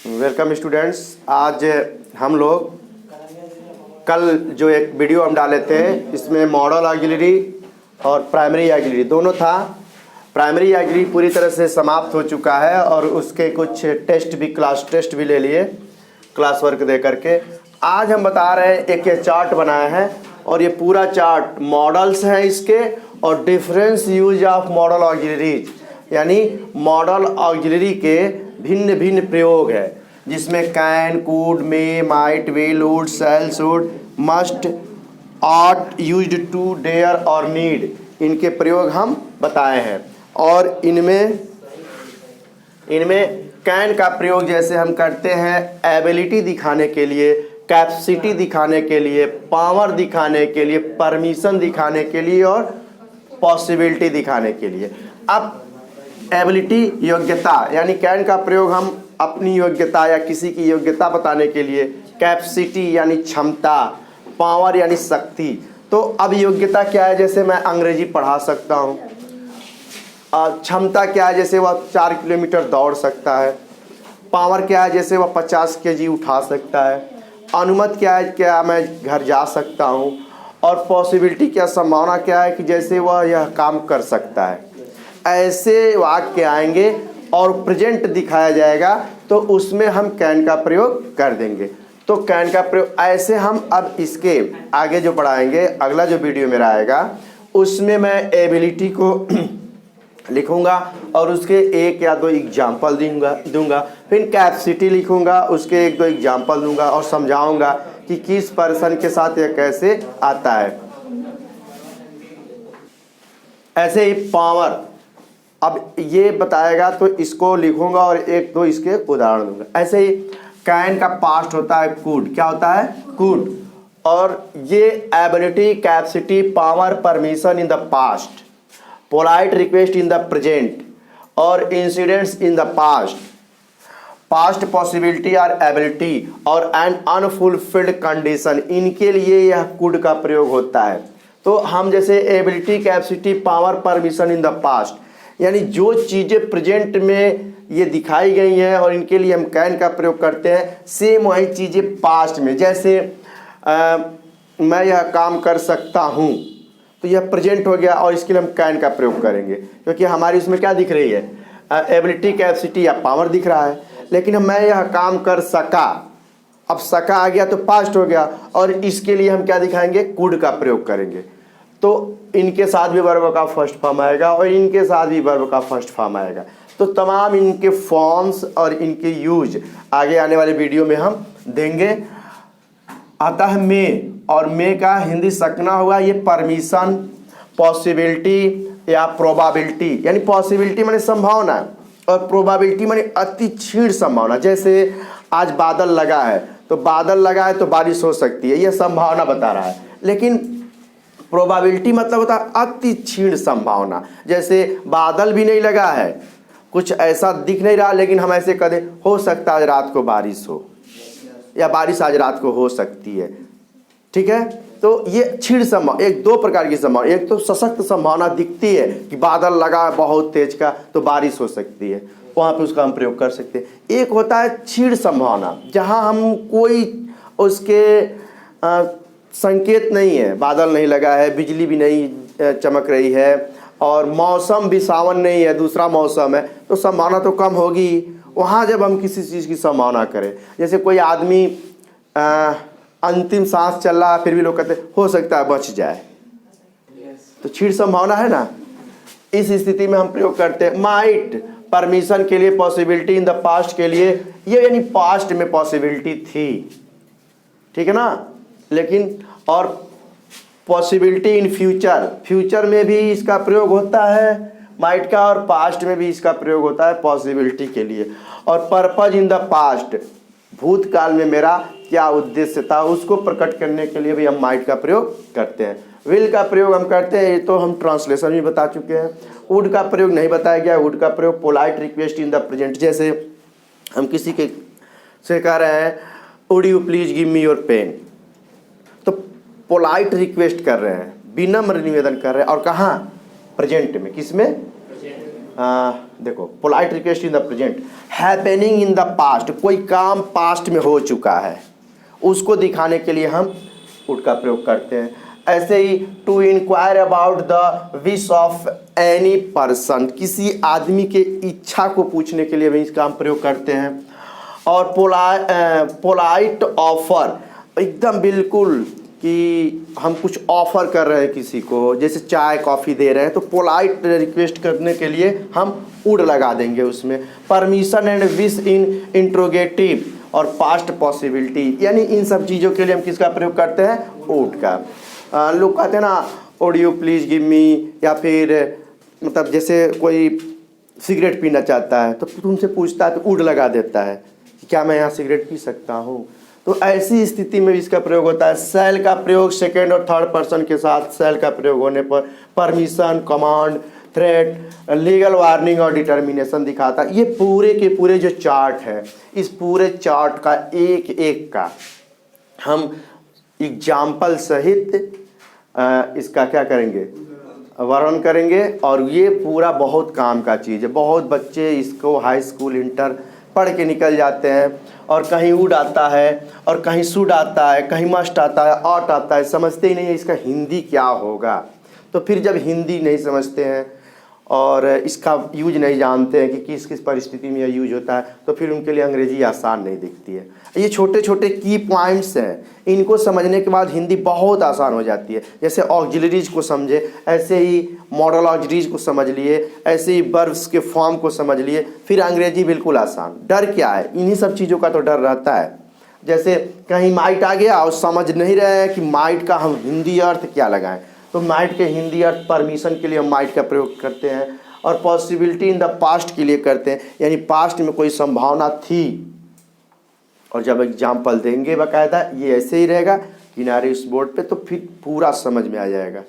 Welcome students. आज हम लोग कल जो एक वीडियो हम डाले थे इसमें मॉडल ऑक्सिलरी और प्राइमरी ऑक्सिलरी दोनों था। प्राइमरी ऑक्सिलरी पूरी तरह से समाप्त हो चुका है और उसके कुछ टेस्ट भी, क्लास टेस्ट भी ले लिए क्लास वर्क दे करके। आज हम बता रहे हैं, एक ये चार्ट बनाया है और ये पूरा चार्ट मॉडल्स हैं इसके और difference use of modal auxiliaries, यानी मॉडल ऑक्सिलरी के भिन्न भिन्न प्रयोग है जिसमें can, could, may, might, will, would, shall, should, must, ought, used to, dare और नीड, इनके प्रयोग हम बताए हैं। और इनमें कैन का प्रयोग जैसे हम करते हैं एबिलिटी दिखाने के लिए, कैपेसिटी दिखाने के लिए, पावर दिखाने के लिए, परमिशन दिखाने के लिए और पॉसिबिलिटी दिखाने के लिए। अब एबिलिटी, योग्यता, यानी कैन का प्रयोग हम अपनी योग्यता या किसी की योग्यता बताने के लिए, कैपेसिटी यानी क्षमता, पावर यानी शक्ति। तो अब योग्यता क्या है, जैसे मैं अंग्रेजी पढ़ा सकता हूँ। क्षमता क्या है, जैसे वह 4 किलोमीटर दौड़ सकता है। पावर क्या है, जैसे वह 50 केजी उठा सकता है। अनुमति क्या है, क्या मैं घर जा सकता हूँ। और पॉसिबिलिटी क्या, संभावना क्या है कि जैसे वह यह काम कर सकता है। ऐसे वाक्य आएंगे और प्रेजेंट दिखाया जाएगा तो उसमें हम कैन का प्रयोग कर देंगे। तो कैन का प्रयोग ऐसे हम अब इसके आगे जो पढ़ाएंगे, अगला जो वीडियो मेरा आएगा उसमें मैं एबिलिटी को लिखूंगा और उसके 1 या 2 एग्जाम्पल दूंगा। फिर कैपेसिटी लिखूंगा, उसके 1-2 एग्जाम्पल दूंगा और समझाऊंगा कि किस पर्सन के साथ यह कैसे आता है। ऐसे ही पावर, अब ये बताएगा तो इसको लिखूंगा और 1-2 इसके उदाहरण दूंगा। ऐसे ही कैन का पास्ट होता है कुड। क्या होता है? कुड। और ये ability, capacity, power, permission in the past, polite request in the present और incidents in the past, past possibility और एबिलिटी और एन अनफुलफिल्ड कंडीशन, इनके लिए यह कुड का प्रयोग होता है। तो हम जैसे ability, capacity, power, permission in the past, यानी जो चीज़ें प्रेजेंट में ये दिखाई गई हैं और इनके लिए हम कैन का प्रयोग करते हैं, सेम वही चीज़ें पास्ट में, जैसे मैं यह काम कर सकता हूँ, तो यह प्रेजेंट हो गया और इसके लिए हम कैन का प्रयोग करेंगे क्योंकि हमारी उसमें क्या दिख रही है, एबिलिटी, कैपेसिटी या पावर दिख रहा है। लेकिन मैं यह काम कर सका, अब सका आ गया तो पास्ट हो गया और इसके लिए हम क्या दिखाएंगे, कुड का प्रयोग करेंगे। तो इनके साथ भी वर्ब का फर्स्ट फॉर्म आएगा और इनके साथ भी वर्ब का फर्स्ट फॉर्म आएगा। तो तमाम इनके फॉर्म्स और इनके यूज आगे आने वाले वीडियो में हम देंगे। आता है मे, और मे का हिंदी सकना हुआ, ये परमिशन, पॉसिबिलिटी या प्रोबेबिलिटी, यानी पॉसिबिलिटी माने संभावना और प्रोबेबिलिटी माने अति क्षीण संभावना। जैसे आज बादल लगा है तो बादल लगा है तो बारिश हो सकती है, यह संभावना बता रहा है। लेकिन प्रोबेबिलिटी मतलब होता है अति क्षीण संभावना। जैसे बादल भी नहीं लगा है, कुछ ऐसा दिख नहीं रहा, लेकिन हम ऐसे कह दें हो सकता है आज रात को बारिश हो, या बारिश आज रात को हो सकती है। ठीक है, तो ये क्षीण संभावना, 2 प्रकार की संभावना। एक तो सशक्त संभावना दिखती है कि बादल लगा बहुत तेज का तो बारिश हो सकती है, वहाँ पे उसका हम प्रयोग कर सकते हैं। एक होता है क्षीण संभावना, जहाँ हम कोई उसके संकेत नहीं है, बादल नहीं लगा है, बिजली भी नहीं चमक रही है और मौसम भी सावन नहीं है, दूसरा मौसम है, तो संभावना तो कम होगी। वहाँ जब हम किसी चीज़ की संभावना करें, जैसे कोई आदमी अंतिम सांस चल रहा है फिर भी लोग कहते हो सकता है बच जाए, तो क्षीण संभावना है ना। इस स्थिति में हम प्रयोग करते हैं माइट, परमिशन के लिए, पॉसिबिलिटी इन द पास्ट के लिए, ये यानी पास्ट में पॉसिबिलिटी थी, ठीक है ना। लेकिन और पॉसिबिलिटी इन फ्यूचर, फ्यूचर में भी इसका प्रयोग होता है माइट का और पास्ट में भी इसका प्रयोग होता है पॉसिबिलिटी के लिए। और पर्पज इन द पास्ट, भूतकाल में मेरा क्या उद्देश्य था उसको प्रकट करने के लिए भी हम माइट का प्रयोग करते हैं। विल का प्रयोग हम करते हैं, ये तो हम ट्रांसलेशन में बता चुके हैं। वुड का प्रयोग नहीं बताया गया। वुड का प्रयोग polite request in the present, जैसे हम किसी के से कह रहे हैं would you please give me your pen, तो पोलाइट रिक्वेस्ट कर रहे हैं, विनम्र निवेदन कर रहे हैं। और कहाँ? प्रेजेंट में। किस में? देखो polite request in the present, happening in the past, कोई काम पास्ट में हो चुका है उसको दिखाने के लिए हम वुड का प्रयोग करते हैं। ऐसे ही to inquire about the wish of any person, किसी आदमी के इच्छा को पूछने के लिए भी इसका हम प्रयोग करते हैं। और पोलाइट ऑफर, एकदम बिल्कुल कि हम कुछ ऑफर कर रहे हैं किसी को, जैसे चाय कॉफ़ी दे रहे हैं तो पोलाइट रिक्वेस्ट करने के लिए हम वुड लगा देंगे उसमें। Permission and wish in interrogative और पास्ट पॉसिबिलिटी, यानी इन सब चीज़ों के लिए हम किसका प्रयोग करते हैं, वुड का। लोग कहते हैं ना would you please give me, या फिर मतलब जैसे कोई सिगरेट पीना चाहता है तो तुमसे पूछता है तो वुड लगा देता है कि क्या मैं यहाँ सिगरेट पी सकता हूँ। तो ऐसी स्थिति में इसका प्रयोग होता है। सेल का प्रयोग सेकेंड और थर्ड पर्सन के साथ सेल का प्रयोग होने पर permission, command, threat, legal warning और डिटर्मिनेशन दिखाता है। ये पूरे के पूरे जो चार्ट है, इस पूरे चार्ट का एक एक का हम एग्जाम्पल सहित इसका क्या करेंगे, वर्णन करेंगे। और ये पूरा बहुत काम का चीज़ है। बहुत बच्चे इसको हाई स्कूल इंटर पढ़ के निकल जाते हैं और कहीं वुड आता है और कहीं शुड आता है, कहीं मस्ट आता है, ऑट आता है, समझते ही नहीं है इसका हिंदी क्या होगा। तो फिर जब हिंदी नहीं समझते हैं और इसका यूज नहीं जानते हैं कि किस किस परिस्थिति में यह यूज होता है, तो फिर उनके लिए अंग्रेजी आसान नहीं दिखती है। ये छोटे छोटे की पॉइंट्स हैं, इनको समझने के बाद हिंदी बहुत आसान हो जाती है। जैसे ऑक्सिलरीज को समझे, ऐसे ही मॉडल ऑक्सिलरीज को समझ लिए, ऐसे ही वर्ब्स के फॉर्म को समझ लिए, फिर अंग्रेजी बिल्कुल आसान। डर क्या है, इन्हीं सब चीज़ों का तो डर रहता है। जैसे कहीं माइट आ गया और समझ नहीं रहे हैं कि माइट का हम हिंदी अर्थ क्या लगाएं, तो माइट के हिंदी अर्थ परमिशन के लिए हम माइट का प्रयोग करते हैं। और पॉसिबिलिटी इन द पास्ट के लिए करते हैं, यानी पास्ट में कोई संभावना थी। और जब एग्जाम्पल देंगे बाकायदा, ये ऐसे ही रहेगा किनारे इस बोर्ड पे, तो फिर पूरा समझ में आ जाएगा,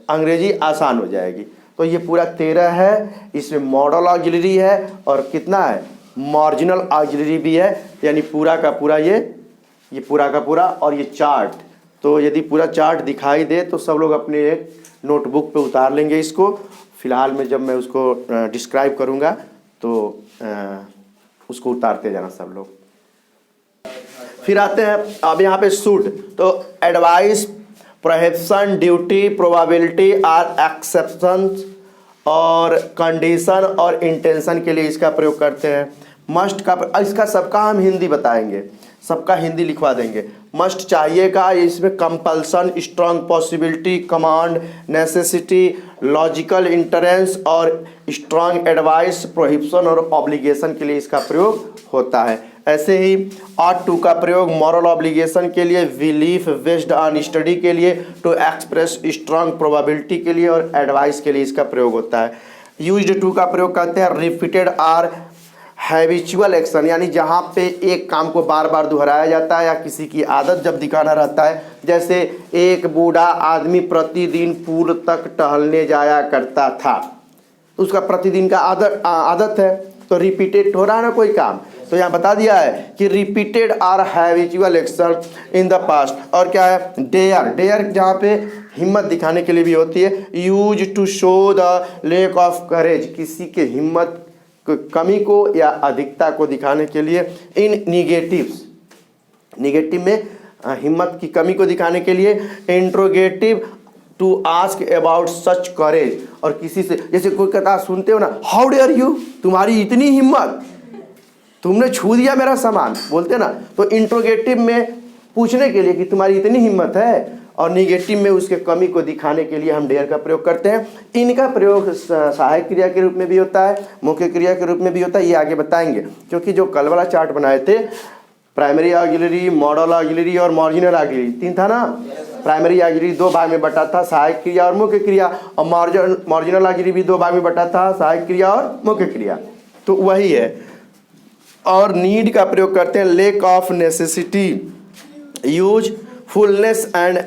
अंग्रेजी आसान हो जाएगी। तो ये पूरा 13 है, इसमें मॉडल ऑक्सिलरी है और कितना है, मार्जिनल ऑक्सिलरी भी है, यानी पूरा का पूरा ये पूरा का पूरा। और ये चार्ट, तो यदि पूरा चार्ट दिखाई दे तो सब लोग अपने एक नोटबुक पे उतार लेंगे इसको। फिलहाल में जब मैं उसको डिस्क्राइब करूँगा तो उसको उतारते जाना सब लोग। फिर आते हैं अब यहाँ पे शुड, तो advice, prohibition, duty, probability or exceptions और कंडीशन और इंटेंशन के लिए इसका प्रयोग करते हैं। मस्ट का, इसका सबका हम हिंदी बताएंगे, सबका हिंदी लिखवा देंगे। मस्ट चाहिएगा, इसमें compulsion, strong possibility, command, necessity, logical entrance और स्ट्रॉन्ग एडवाइस, प्रोहिबिशन और ऑब्लिगेशन के लिए इसका प्रयोग होता है। ऐसे ही ऑट टू का प्रयोग मॉरल ऑब्लिगेशन के लिए, बिलीफ बेस्ड ऑन स्टडी के लिए, टू एक्सप्रेस स्ट्रॉन्ग प्रोबेबिलिटी के लिए और एडवाइस के लिए इसका प्रयोग होता है। यूज्ड टू का प्रयोग करते हैं रिपीटेड आर हैबिचुअल एक्शन, यानी जहाँ पे एक काम को बार बार दोहराया जाता है या किसी की आदत जब दिखाना रहता है। जैसे एक बूढ़ा आदमी प्रतिदिन पूल तक टहलने जाया करता था, उसका प्रतिदिन का आदत है, तो रिपीटेड हो रहा है ना कोई काम, तो यहाँ बता दिया है कि repeated or habitual action in the past. और क्या है, डेयर, डेयर जहाँ पे हिम्मत दिखाने के लिए भी होती है। Use to show the lack of courage, किसी के हिम्मत कमी को या अधिकता को दिखाने के लिए। इन निगेटिव्स, निगेटिव में हिम्मत की कमी को दिखाने के लिए। Interrogative, to ask about such courage, और किसी से जैसे कोई कहता सुनते हो ना, हाउ डेयर यू, तुम्हारी इतनी हिम्मत, तुमने छू दिया मेरा सामान, बोलते ना, तो इंट्रोगेटिव में पूछने के लिए कि तुम्हारी इतनी हिम्मत है, और निगेटिव में उसके कमी को दिखाने के लिए हम डेयर का प्रयोग करते हैं। इनका प्रयोग सहायक क्रिया के रूप में भी होता है, मुख्य क्रिया के रूप में भी होता है, ये आगे बताएंगे। क्योंकि जो कल वाला चार्ट बनाए थे, प्राइमरी ऑक्सिलरी, मॉडल ऑक्सिलरी और मार्जिनल ऑक्सिलरी, 3 था ना। प्राइमरी ऑक्सिलरी 2 भाग में बटा था, सहायक क्रिया और मुख्य क्रिया, और मार्जिनल ऑक्सिलरी भी 2 भाग में बटा था, सहायक क्रिया और मुख्य क्रिया, तो वही है। और नीड का प्रयोग करते हैं, lack of necessity, usefulness and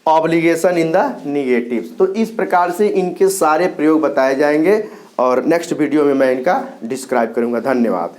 obligation in the negatives. तो इस प्रकार से इनके सारे प्रयोग बताए जाएंगे और नेक्स्ट वीडियो में मैं इनका डिस्क्राइब करूंगा। धन्यवाद।